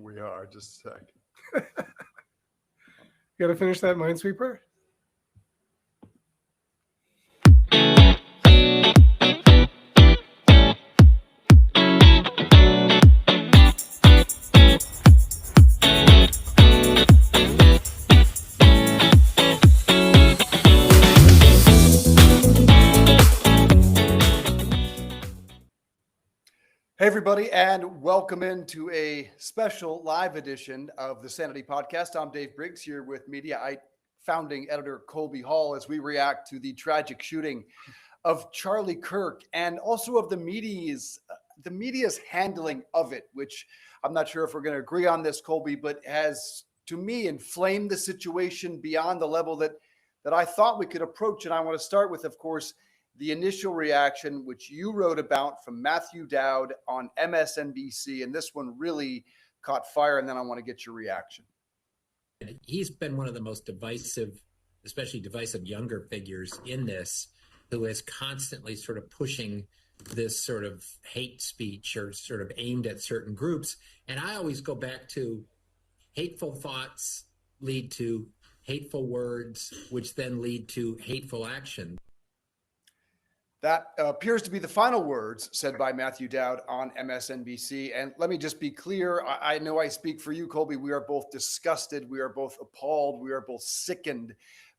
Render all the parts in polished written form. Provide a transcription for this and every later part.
We are. Just a sec. You got to finish that Minesweeper. Hey, everybody, and welcome into a special live edition of the Sanity podcast. I'm Dave Briggs here with Mediaite founding editor Colby Hall as we react to the tragic shooting of Charlie Kirk and also of the media's handling of it, which I'm not sure if we're going to agree on this, Colby, but has, to me, inflamed the situation beyond the level that I thought we could approach. And I want to start with, of course, the initial reaction, which you wrote about from Matthew Dowd on MSNBC. And this one really caught fire. And then I want to get your reaction. He's been one of the most divisive, especially divisive younger figures in this, who is constantly sort of pushing this sort of hate speech or sort of aimed at certain groups. And I always go back to hateful thoughts lead to hateful words, which then lead to hateful action. That appears to be the final words said by Matthew Dowd on MSNBC. And let me just be clear. I know I speak for you, Colby. We are both disgusted. We are both appalled. We are both sickened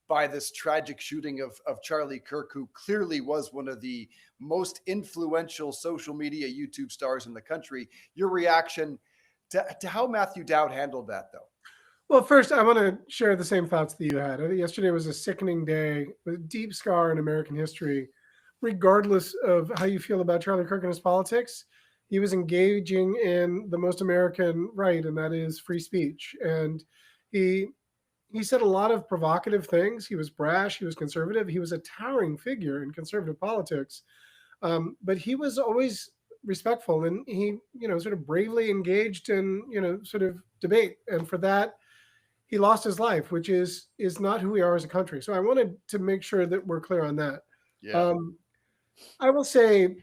by this tragic shooting of Charlie Kirk, who clearly was one of the most influential social media YouTube stars in the country. Your reaction to how Matthew Dowd handled that, though? Well, first, I want to share the same thoughts that you had. I think yesterday was a sickening day with a deep scar in American history. Regardless of how you feel about Charlie Kirk and his politics, he was engaging in the most American right, and that is free speech. And he said a lot of provocative things. He was brash. He was conservative. He was a towering figure in conservative politics. But he was always respectful, and he, sort of bravely engaged in, sort of debate. And for that, he lost his life, which is not who we are as a country. So I wanted to make sure that we're clear on that. Yeah. I will say,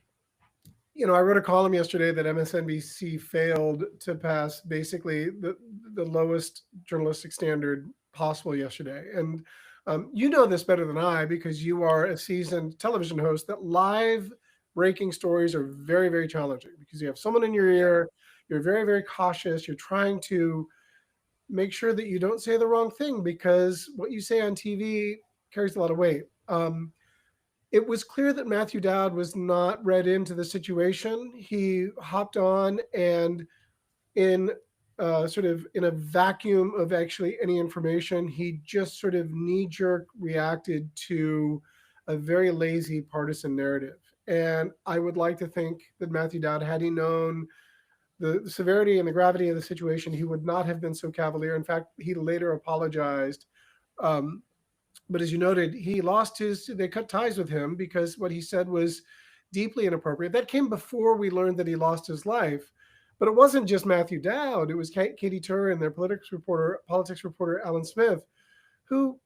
I wrote a column yesterday that MSNBC failed to pass basically the lowest journalistic standard possible yesterday. And you know this better than I because you are a seasoned television host, that live breaking stories are very, very challenging because you have someone in your ear. You're very, very cautious. You're trying to make sure that you don't say the wrong thing because what you say on TV carries a lot of weight. It was clear that Matthew Dowd was not read into the situation. He hopped on and in a vacuum of actually any information, he just sort of knee-jerk reacted to a very lazy partisan narrative. And I would like to think that Matthew Dowd, had he known the severity and the gravity of the situation, he would not have been so cavalier. In fact, he later apologized. But as you noted, they cut ties with him because what he said was deeply inappropriate. That came before we learned that he lost his life. But it wasn't just Matthew Dowd. It was Katie Tur and their politics reporter, Alan Smith, who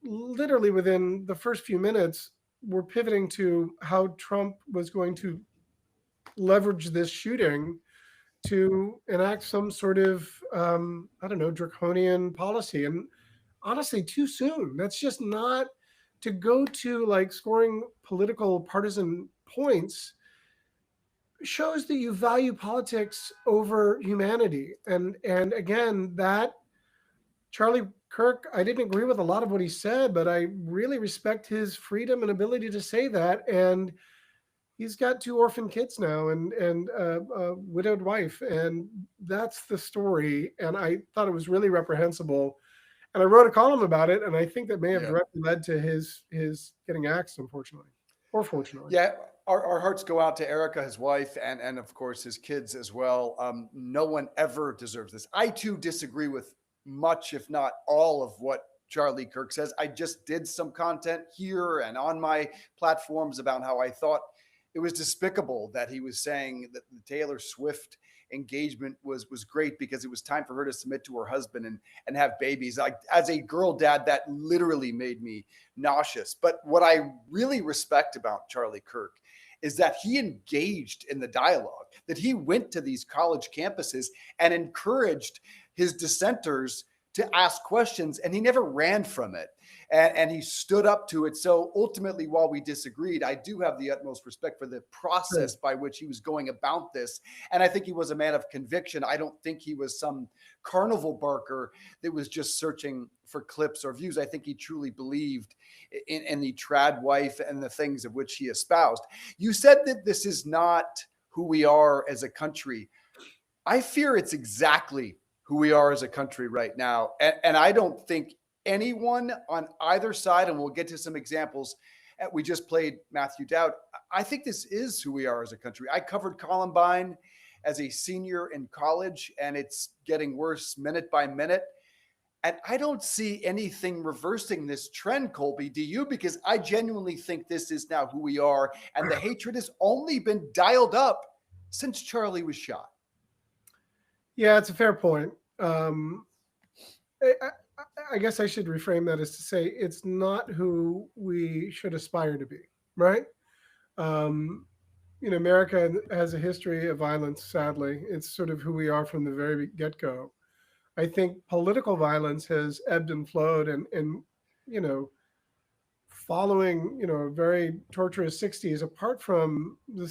literally within the first few minutes were pivoting to how Trump was going to leverage this shooting to enact some sort of, draconian policy. And honestly, too soon. That's just not to go to like scoring political partisan points shows that you value politics over humanity. And again, that Charlie Kirk, I didn't agree with a lot of what he said, but I really respect his freedom and ability to say that. And he's got 2 orphan kids now and a widowed wife. And that's the story. And I thought it was really reprehensible. And I wrote a column about it, and I think that may have directly led to his getting axed, unfortunately, or fortunately. Yeah, our hearts go out to Erica, his wife, and of course his kids as well. No one ever deserves this. I too disagree with much, if not all, of what Charlie Kirk says. I just did some content here and on my platforms about how I thought it was despicable that he was saying that the Taylor Swift engagement was great because it was time for her to submit to her husband and have babies. Like, as a girl dad, that literally made me nauseous. But what I really respect about Charlie Kirk is that he engaged in the dialogue, that he went to these college campuses and encouraged his dissenters to ask questions, and he never ran from it. And he stood up to it. So ultimately, while we disagreed, I do have the utmost respect for the process by which he was going about this. And I think he was a man of conviction. I don't think he was some carnival barker that was just searching for clips or views. I think he truly believed in the trad wife and the things of which he espoused. You said that this is not who we are as a country. I fear it's exactly who we are as a country right now. And I don't think anyone on either side, and we'll get to some examples. We just played Matthew Dowd. I think this is who we are as a country. I covered Columbine as a senior in college, and it's getting worse minute by minute. And I don't see anything reversing this trend, Colby. Do you? Because I genuinely think this is now who we are. And the hatred has only been dialed up since Charlie was shot. Yeah, it's a fair point. I guess I should reframe that as to say it's not who we should aspire to be, right? America has a history of violence, sadly. It's sort of who we are from the very get-go. I think political violence has ebbed and flowed and following, a very torturous 60s, apart from the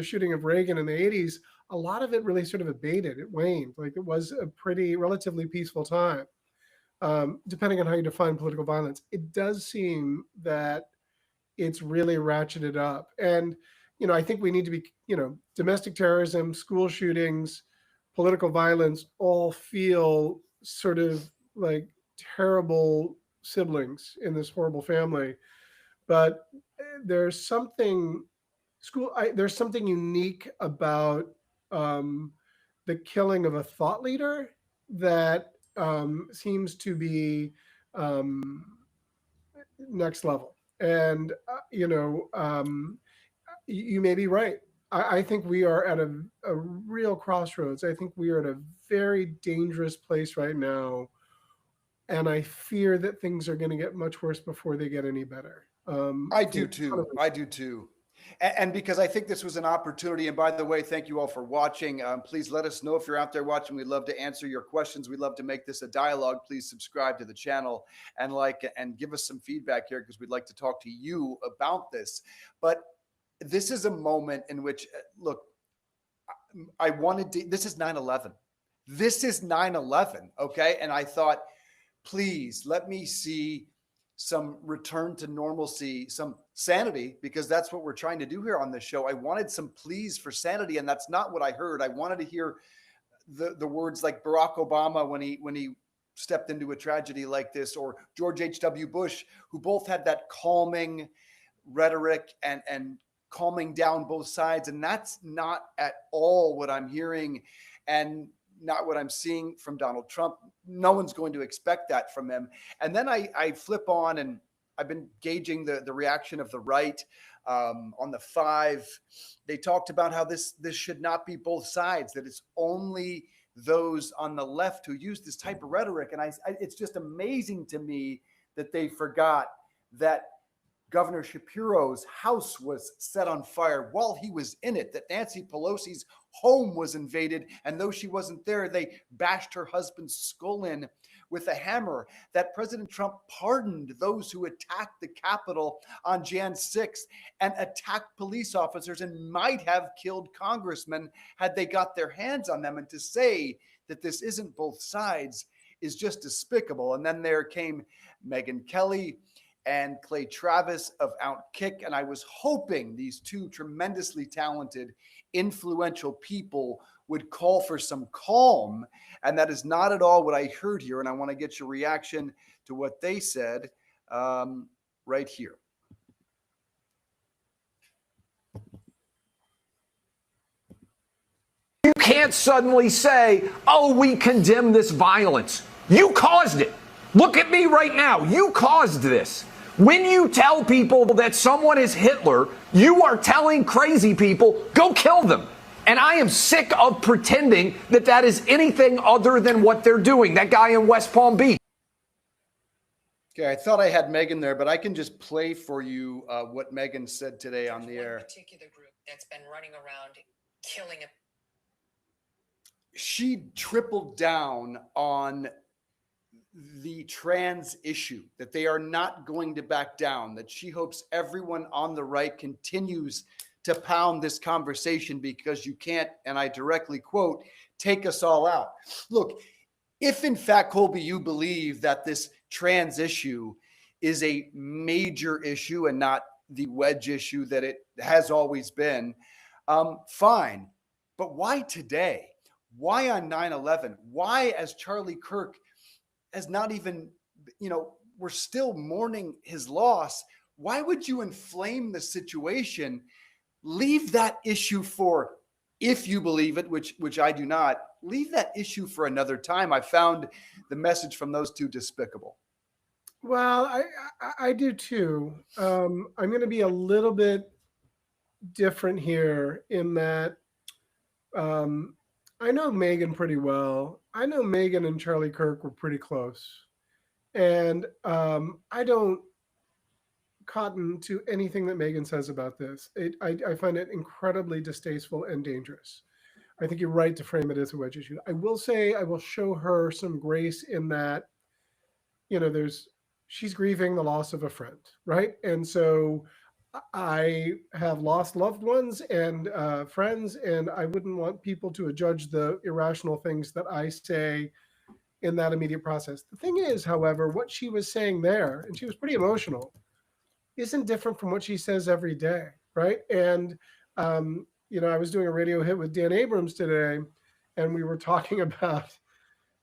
shooting of Reagan in the 80s, a lot of it really sort of abated. It waned. Like, it was a pretty relatively peaceful time. Depending on how you define political violence, it does seem that it's really ratcheted up. And, I think we need to be, domestic terrorism, school shootings, political violence all feel sort of like terrible siblings in this horrible family. But there's something unique about the killing of a thought leader that seems to be next level. And, you may be right. I think we are at a real crossroads. I think we are at a very dangerous place right now. And I fear that things are going to get much worse before they get any better. I do too. And because I think this was an opportunity. And by the way, thank you all for watching. Please let us know if you're out there watching. We'd love to answer your questions. We'd love to make this a dialogue. Please subscribe to the channel and give us some feedback here, because we'd like to talk to you about this. But this is a moment in which, look, this is 9/11. This is 9/11. Okay. And I thought, please let me see some return to normalcy, some sanity, because that's what we're trying to do here on this show. I wanted some pleas for sanity, and that's not what I heard. I wanted to hear the words like Barack Obama when he stepped into a tragedy like this, or George H.W. Bush, who both had that calming rhetoric and calming down both sides. And that's not at all what I'm hearing, and not what I'm seeing from Donald Trump. No one's going to expect that from him. And then I flip on, and I've been gauging the reaction of the right on the 5. They talked about how this should not be both sides, that it's only those on the left who use this type of rhetoric. And it's just amazing to me that they forgot that Governor Shapiro's house was set on fire while he was in it, that Nancy Pelosi's home was invaded, and though she wasn't there, they bashed her husband's skull in with a hammer, that President Trump pardoned those who attacked the Capitol on Jan 6th and attacked police officers and might have killed congressmen had they got their hands on them. And to say that this isn't both sides is just despicable. And then there came Megyn Kelly and Clay Travis of Outkick. And I was hoping these two tremendously talented, influential people would call for some calm. And that is not at all what I heard here. And I want to get your reaction to what they said right here. You can't suddenly say, oh, we condemn this violence. You caused it. Look at me right now. You caused this. When you tell people that someone is Hitler, you are telling crazy people, go kill them. And I am sick of pretending that that is anything other than what they're doing. That guy in West Palm Beach. Okay, I thought I had Megyn there, but I can just play for you what Megyn said today on the air. Particular group that's been running around killing a. She tripled down on the trans issue, that they are not going to back down, that she hopes everyone on the right continues to pound this conversation because you can't, and I directly quote, take us all out. Look, if in fact, Colby, you believe that this trans issue is a major issue and not the wedge issue that it has always been, fine. But why today? Why on 9/11? Why, as Charlie Kirk has not even, we're still mourning his loss. Why would you inflame the situation? Leave that issue for, if you believe it, which I do not, leave that issue for another time. I found the message from those two despicable. Well, I do too. I'm going to be a little bit different here in that I know Megan pretty well. I know Megan and Charlie Kirk were pretty close. And I don't cotton to anything that Megan says about this. I find it incredibly distasteful and dangerous. I think you're right to frame it as a wedge issue. I will say I will show her some grace in that, she's grieving the loss of a friend, right? And so I have lost loved ones and friends, and I wouldn't want people to judge the irrational things that I say in that immediate process. The thing is, however, what she was saying there, and she was pretty emotional, isn't different from what she says every day, right? And, I was doing a radio hit with Dan Abrams today, and we were talking about,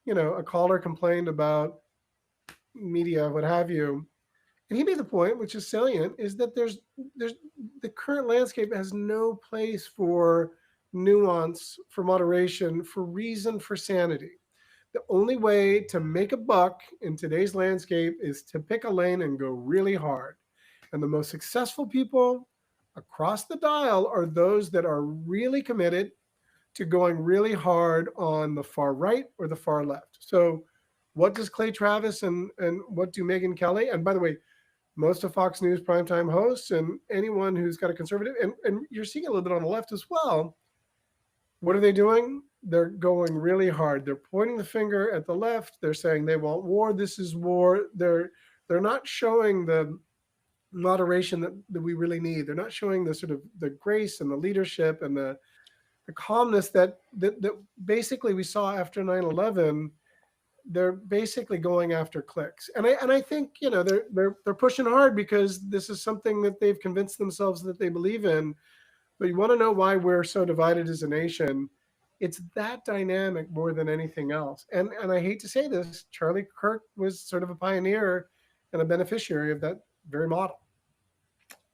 a caller complained about media, what have you. And he made the point, which is salient, is that there's the current landscape has no place for nuance, for moderation, for reason, for sanity. The only way to make a buck in today's landscape is to pick a lane and go really hard. And the most successful people across the dial are those that are really committed to going really hard on the far right or the far left. So what does Clay Travis and what do Megyn Kelly, and by the way, most of Fox News primetime hosts and anyone who's got a conservative, and you're seeing a little bit on the left as well, what are they doing? They're going really hard. They're pointing the finger at the left. They're saying they want war. This is war. They're not showing the moderation that we really need. They're not showing the sort of the grace and the leadership and the calmness that basically we saw after 9/11. They're basically going after clicks. And I think, they're pushing hard because this is something that they've convinced themselves that they believe in. But you want to know why we're so divided as a nation? It's that dynamic more than anything else. And I hate to say this, Charlie Kirk was sort of a pioneer and a beneficiary of that very model.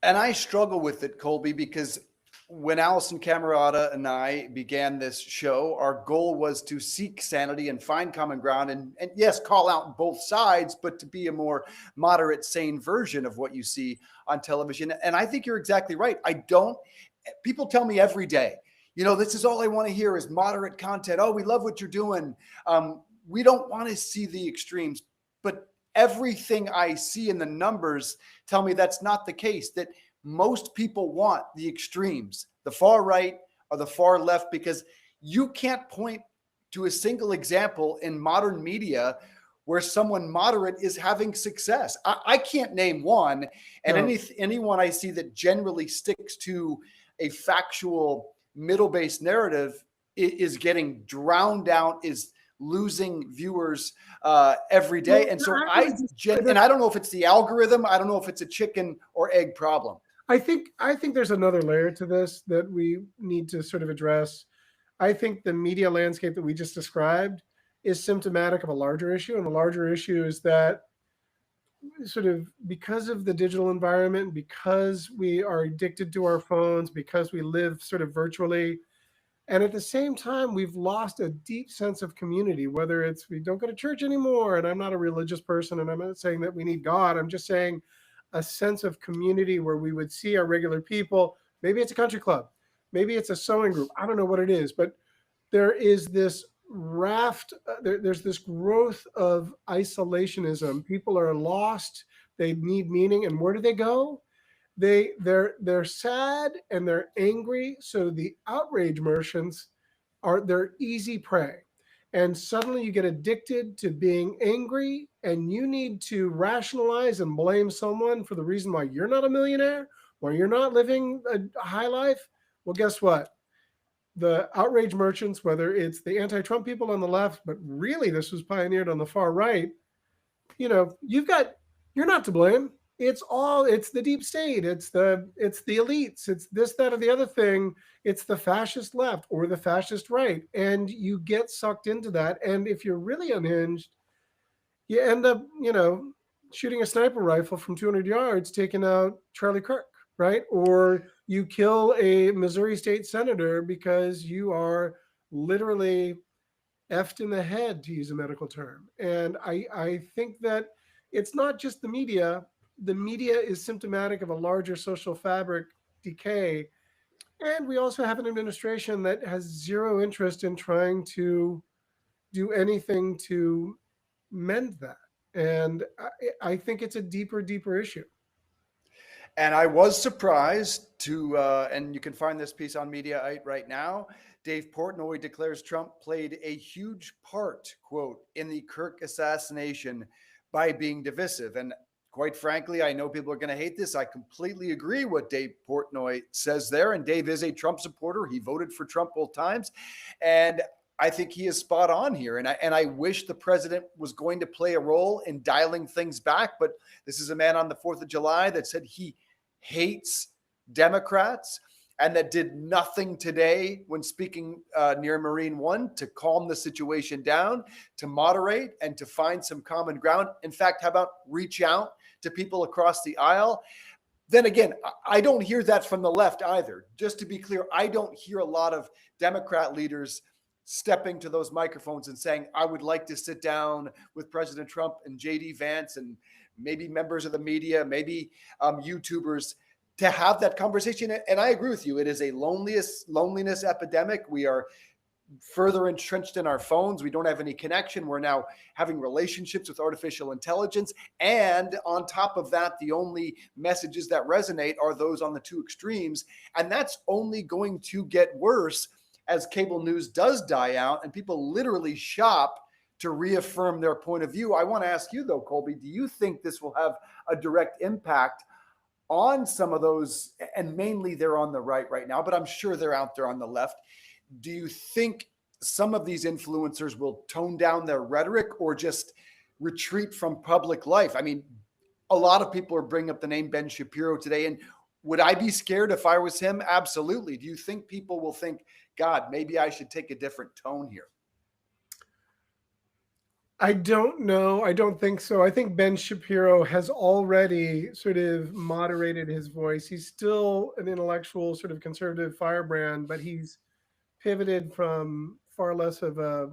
And I struggle with it, Colby, because when Alisyn, Camerota, and I began this show, our goal was to seek sanity and find common ground and yes, call out both sides, but to be a more moderate, sane version of what you see on television. And I think you're exactly right. People tell me every day, this is all I want to hear is moderate content. Oh, we love what you're doing. We don't want to see the extremes, but everything I see in the numbers tell me that's not the case, that most people want the extremes, the far right or the far left, because you can't point to a single example in modern media where someone moderate is having success. I can't name one. And No. anyone I see that generally sticks to a factual middle-based narrative is getting drowned out, is losing viewers every day. Well, And so I I don't know if it's the algorithm. I don't know if it's a chicken or egg problem. I think there's another layer to this that we need to sort of address. I think the media landscape that we just described is symptomatic of a larger issue. And the larger issue is that sort of because of the digital environment, because we are addicted to our phones, because we live sort of virtually, and at the same time, we've lost a deep sense of community, whether it's we don't go to church anymore, and I'm not a religious person, and I'm not saying that we need God. I'm just saying a sense of community where we would see our regular people. Maybe it's a country club. Maybe it's a sewing group. I don't know what it is, but there is this raft. There's this growth of isolationism. People are lost. They need meaning. And where do they go? they're sad and they're angry. So the outrage merchants they're easy prey. And suddenly you get addicted to being angry and you need to rationalize and blame someone for the reason why you're not a millionaire, why you're not living a high life. Well, guess what? The outrage merchants, whether it's the anti-Trump people on the left, but really this was pioneered on the far right, you're not to blame. It's the deep state, it's the elites, it's this, that, or the other thing. It's the fascist left or the fascist right. And you get sucked into that. And if you're really unhinged, you end up, shooting a sniper rifle from 200 yards, taking out Charlie Kirk, right? Or you kill a Missouri state senator because you are literally effed in the head, to use a medical term. And I think that it's not just the media. The media is symptomatic of a larger social fabric decay. And we also have an administration that has zero interest in trying to do anything to mend that. And I think it's a deeper issue. And I was surprised to, and you can find this piece on Mediaite right now. Dave Portnoy declares Trump played a huge part, quote, in the Kirk assassination by being divisive. And quite frankly, I know people are going to hate this. I completely agree what Dave Portnoy says there. And Dave is a Trump supporter. He voted for Trump both times. And I think he is spot on here. And I wish the president was going to play a role in dialing things back. But this is a man on the 4th of July that said he hates Democrats and that did nothing today when speaking near Marine One to calm the situation down, to moderate, and to find some common ground. In fact, how about reach out to people across the aisle? Then again, I don't hear that from the left either. Just to be clear, I don't hear a lot of Democrat leaders stepping to those microphones and saying, I would like to sit down with President Trump and JD Vance and maybe members of the media, maybe YouTubers, to have that conversation. And I agree with you. It is a loneliness epidemic. We are further entrenched in our phones. We don't have any connection. We're now having relationships with artificial intelligence. And on top of that, the only messages that resonate are those on the two extremes. And that's only going to get worse as cable news does die out and people literally shop to reaffirm their point of view. I want to ask you though, Colby, do you think this will have a direct impact on some of those, and mainly they're on the right now, but I'm sure they're out there on the left. Do you think some of these influencers will tone down their rhetoric or just retreat from public life? I mean, a lot of people are bringing up the name Ben Shapiro today. And would I be scared if I was him? Absolutely. Do you think people will think, God, maybe I should take a different tone here? I don't know. I don't think so. I think Ben Shapiro has already sort of moderated his voice. He's still an intellectual sort of conservative firebrand, but he's pivoted from far less of a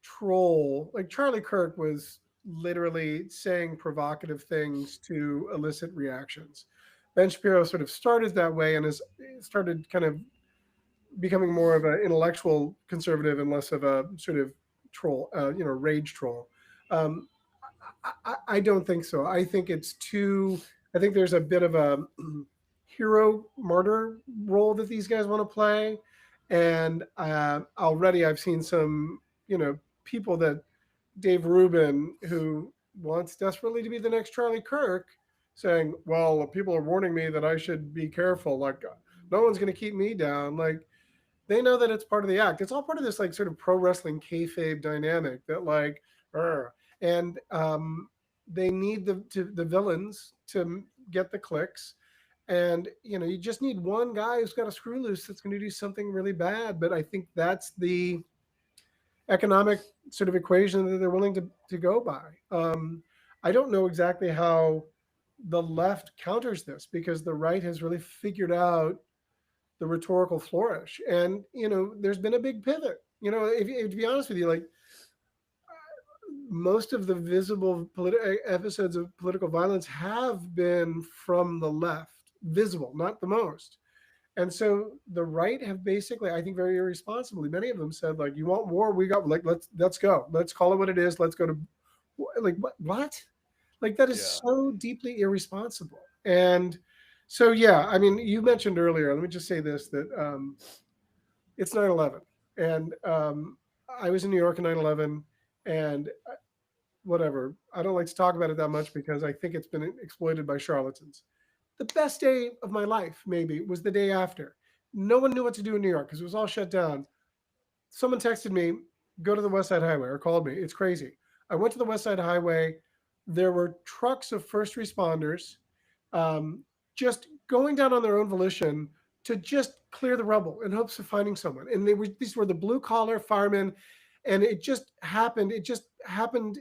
troll. Like Charlie Kirk was literally saying provocative things to elicit reactions. Ben Shapiro sort of started that way and has started kind of becoming more of an intellectual conservative and less of a sort of troll, rage troll. I don't think so. I think I think there's a bit of a hero martyr role that these guys want to play. And already I've seen some, people that Dave Rubin, who wants desperately to be the next Charlie Kirk, saying, well, people are warning me that I should be careful. Like, no one's going to keep me down. Like, they know that it's part of the act. It's all part of this like sort of pro wrestling kayfabe dynamic that like, and they need the villains to get the clicks. And, you just need one guy who's got a screw loose that's going to do something really bad. But I think that's the economic sort of equation that they're willing to go by. I don't know exactly how the left counters this because the right has really figured out the rhetorical flourish. And, there's been a big pivot. If to be honest with you, like most of the visible episodes of political violence have been from the left, visible, not the most. And so the right have basically, I think very irresponsibly, many of them said like, you want war? We got like, let's go. Let's call it what it is. Let's go to like, what? Like that is so deeply irresponsible. And So yeah, I mean, you mentioned earlier. Let me just say this: that it's 9/11, and I was in New York in 9/11, and whatever. I don't like to talk about it that much because I think it's been exploited by charlatans. The best day of my life, maybe, was the day after. No one knew what to do in New York because it was all shut down. Someone texted me, go to the West Side Highway, or called me. It's crazy. I went to the West Side Highway. There were trucks of first responders um, just going down on their own volition to just clear the rubble in hopes of finding someone. And these were the blue collar firemen, and it just happened. It just happened,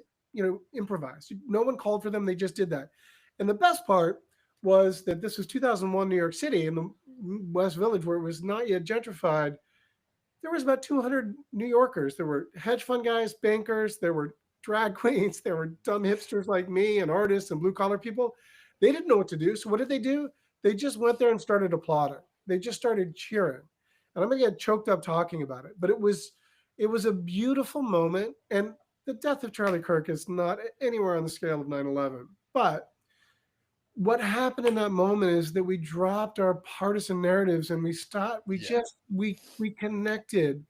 improvised. No one called for them. They just did that. And the best part was that this was 2001 New York City in the West Village, where it was not yet gentrified. There was about 200 New Yorkers. There were hedge fund guys, bankers, there were drag queens, there were dumb hipsters like me, and artists and blue collar people. They didn't know what to do. So what did they do? They just went there and started applauding. They just started cheering. And I'm gonna get choked up talking about it. But it was a beautiful moment. And the death of Charlie Kirk is not anywhere on the scale of 9/11. But what happened in that moment is that we dropped our partisan narratives and we stopped, we connected,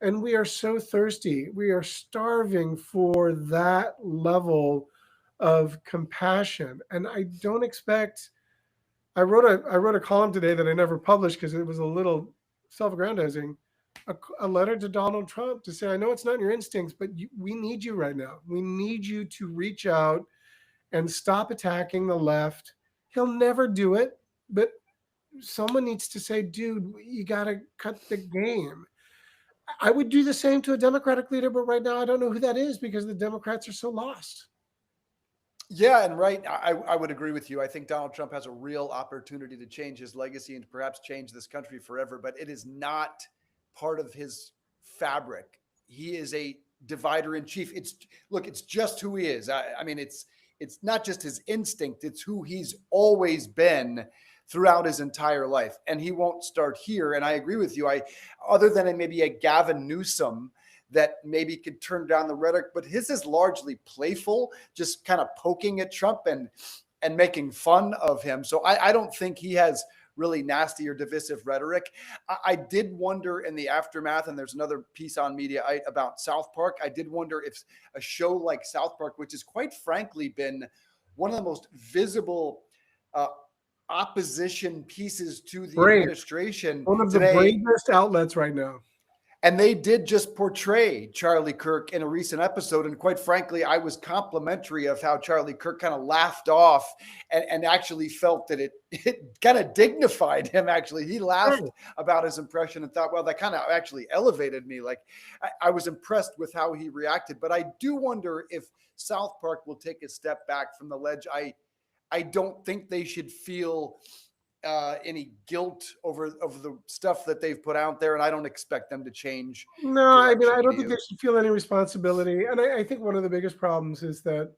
and we are so thirsty. We are starving for that level of compassion. And I don't expect, I wrote a column today that I never published because it was a little self-aggrandizing, a letter to Donald Trump to say, I know it's not in your instincts, but we need you right now. We need you to reach out and stop attacking the left. He'll never do it, but someone needs to say, dude, you got to cut the game. I would do the same to a Democratic leader, but right now I don't know who that is because the Democrats are so lost. Yeah, and right, I would agree with you. I think Donald Trump has a real opportunity to change his legacy and perhaps change this country forever, but it is not part of his fabric. He is a divider in chief. It's just who he is. I mean, it's not just his instinct, it's who he's always been throughout his entire life. And he won't start here. And I agree with you. Other than maybe a Gavin Newsom that maybe could turn down the rhetoric, but his is largely playful, just kind of poking at Trump and making fun of him. So I don't think he has really nasty or divisive rhetoric. I did wonder in the aftermath, and there's another piece on Mediaite about South Park. I did wonder if a show like South Park, which has quite frankly been one of the most visible opposition pieces to the administration, one of today, the bravest outlets right now. And they did just portray Charlie Kirk in a recent episode. And quite frankly, I was complimentary of how Charlie Kirk kind of laughed off and actually felt that it kind of dignified him. Actually, he laughed about his impression and thought, well, that kind of actually elevated me. Like I was impressed with how he reacted. But I do wonder if South Park will take a step back from the ledge. I don't think they should feel any guilt over the stuff that they've put out there, and I don't expect them to change. No, I mean, I don't think they should feel any responsibility. And I think one of the biggest problems is that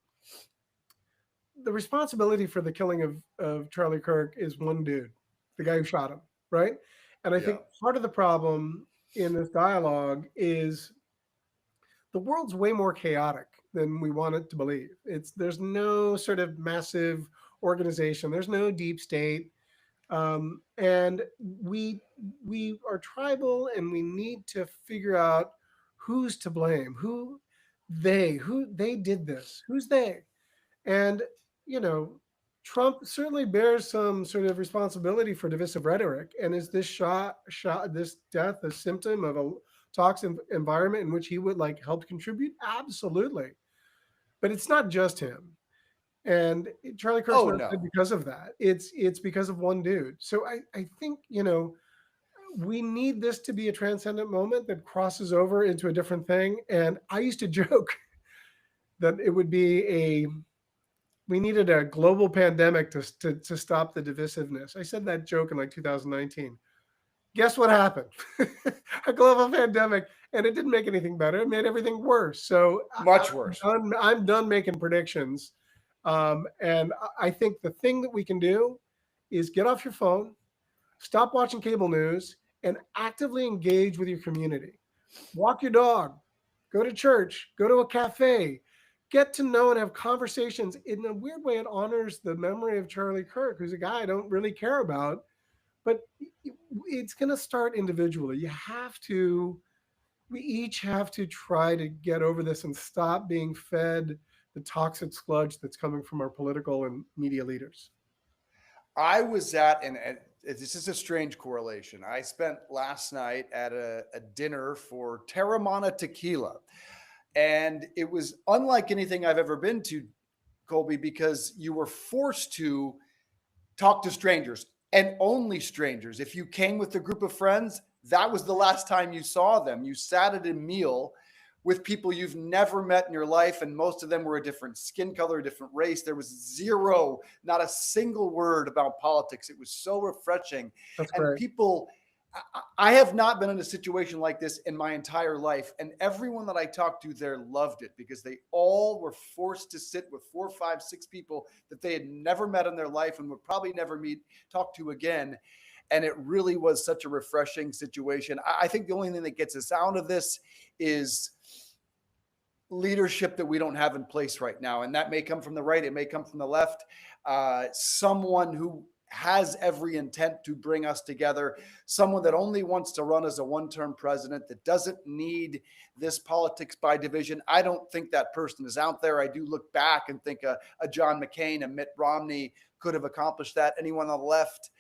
the responsibility for the killing of Charlie Kirk is one dude, the guy who shot him, right? And I think part of the problem in this dialogue is the world's way more chaotic than we want it to believe. There's no sort of massive organization. There's no deep state. And we are tribal, and we need to figure out who's to blame, who they did this, who's they. And, Trump certainly bears some sort of responsibility for divisive rhetoric. And is this this death a symptom of a toxic environment in which he would help contribute? Absolutely. But it's not just him. And Charlie Kirk's not dead because of that. It's because of one dude. So I think, we need this to be a transcendent moment that crosses over into a different thing. And I used to joke that it would be we needed a global pandemic to stop the divisiveness. I said that joke in 2019. Guess what happened? A global pandemic, and it didn't make anything better. It made everything worse. So much worse. I'm done making predictions. And I think the thing that we can do is get off your phone, stop watching cable news, and actively engage with your community. Walk your dog, go to church, go to a cafe, get to know and have conversations. In a weird way, it honors the memory of Charlie Kirk, who's a guy I don't really care about, but it's going to start individually. We each have to try to get over this and stop being fed the toxic sludge that's coming from our political and media leaders. I was at, and this is a strange correlation. I spent last night at a dinner for Terramana Tequila. And it was unlike anything I've ever been to, Colby, because you were forced to talk to strangers and only strangers. If you came with a group of friends, that was the last time you saw them. You sat at a meal with people you've never met in your life, and most of them were a different skin color, a different race. There was zero, not a single word about politics. It was so refreshing. That's and great. People, I have not been in a situation like this in my entire life, and everyone that I talked to there loved it because they all were forced to sit with 4, 5, 6 people that they had never met in their life and would probably never talk to again. And it really was such a refreshing situation. I think the only thing that gets us out of this is leadership that we don't have in place right now. And that may come from the right, it may come from the left. Someone who has every intent to bring us together, someone that only wants to run as a one-term president, that doesn't need this politics by division. I don't think that person is out there. I do look back and think a John McCain, a Mitt Romney could have accomplished that. Anyone on the left,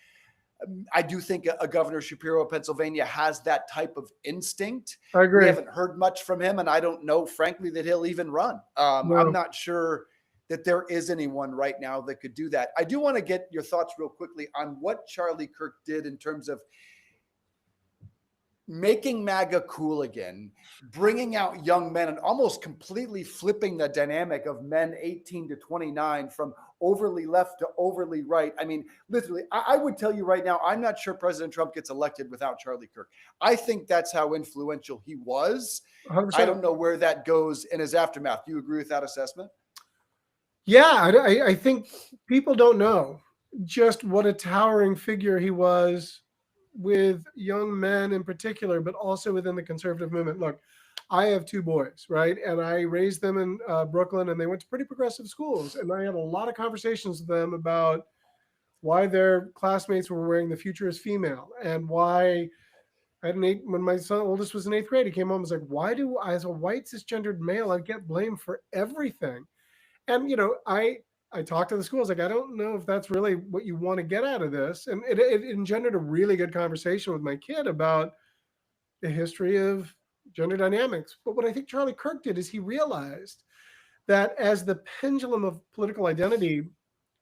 I do think a Governor Shapiro of Pennsylvania has that type of instinct. I agree. We haven't heard much from him, and I don't know, frankly, that he'll even run. No. I'm not sure that there is anyone right now that could do that. I do want to get your thoughts real quickly on what Charlie Kirk did in terms of making MAGA cool again, bringing out young men and almost completely flipping the dynamic of men 18 to 29 from overly left to overly right. I mean, literally, I would tell you right now, I'm not sure President Trump gets elected without Charlie Kirk. I think that's how influential he was. 100%. I don't know where that goes in his aftermath. Do you agree with that assessment? Yeah, I think people don't know just what a towering figure he was with young men in particular, but also within the conservative movement. Look, I have 2 boys, right? And I raised them in Brooklyn, and they went to pretty progressive schools. And I had a lot of conversations with them about why their classmates were wearing "the future is female," and why I had when my oldest was in 8th grade, he came home and was like, why do I, as a white cisgendered male, I get blamed for everything? And, I talked to the schools, like, I don't know if that's really what you want to get out of this. And it engendered a really good conversation with my kid about the history of gender dynamics. But what I think Charlie Kirk did is he realized that as the pendulum of political identity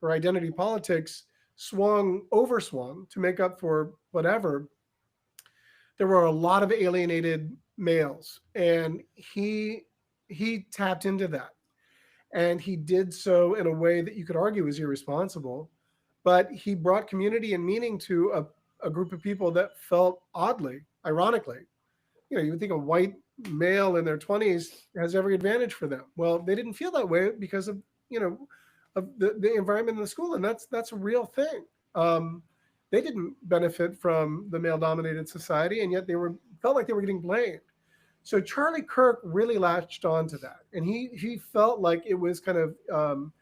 or identity politics overswung to make up for whatever, there were a lot of alienated males. And he tapped into that. And he did so in a way that you could argue was irresponsible, but he brought community and meaning to a group of people that felt oddly, ironically. You would think a white male in their 20s has every advantage for them. Well, they didn't feel that way because of, of the environment in the school. And that's a real thing. They didn't benefit from the male-dominated society, and yet felt like they were getting blamed. So Charlie Kirk really latched on to that. And he felt like it was kind of,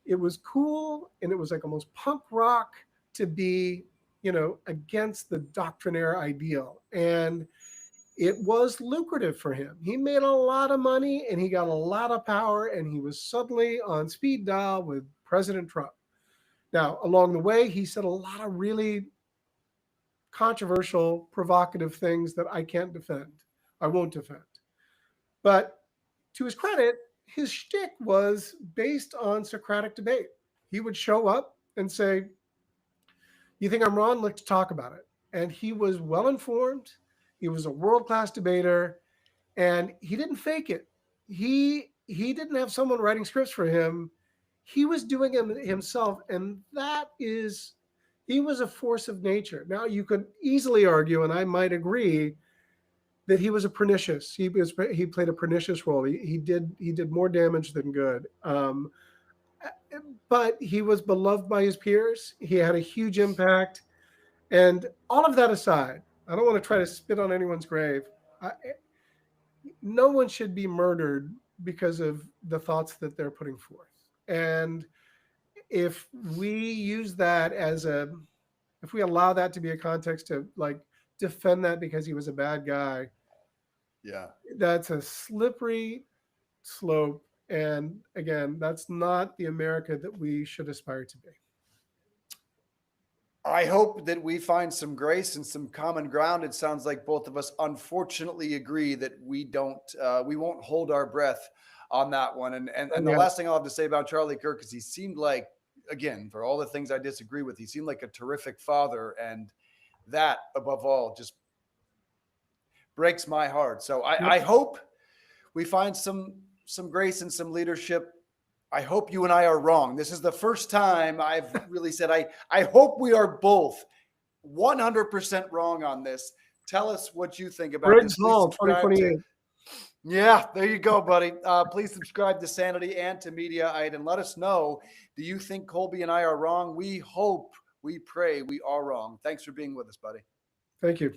it was cool, and it was like almost punk rock to be, against the doctrinaire ideal. And it was lucrative for him. He made a lot of money, and he got a lot of power, and he was suddenly on speed dial with President Trump. Now, along the way, he said a lot of really controversial, provocative things that I can't defend. I won't defend. But to his credit, his shtick was based on Socratic debate. He would show up and say, you think I'm wrong? Let's talk about it. And he was well-informed. He was a world-class debater, and he didn't fake it. He didn't have someone writing scripts for him. He was doing it himself, and he was a force of nature. Now, you could easily argue, and I might agree, that he was he played a pernicious role. He did more damage than good. But he was beloved by his peers. He had a huge impact. And all of that aside, I don't want to try to spit on anyone's grave. No one should be murdered because of the thoughts that they're putting forth. And if we use that if we allow that to be a context to like defend that because he was a bad guy, Yeah. that's a slippery slope. And again, that's not the America that we should aspire to be. I hope that we find some grace and some common ground. It sounds like both of us unfortunately agree that we won't hold our breath on that one. And the last thing I'll have to say about Charlie Kirk is he seemed like, again, for all the things I disagree with, he seemed like a terrific father. And that, above all, just breaks my heart. So I hope we find some grace and some leadership. I hope you and I are wrong. This is the first time I've really said, I hope we are both 100% wrong on this. Tell us what you think about Briggs this. Hall 2028. Yeah, there you go, buddy. Please subscribe to Sanity and to Mediaite and let us know, do you think Colby and I are wrong? We hope, we pray we are wrong. Thanks for being with us, buddy. Thank you.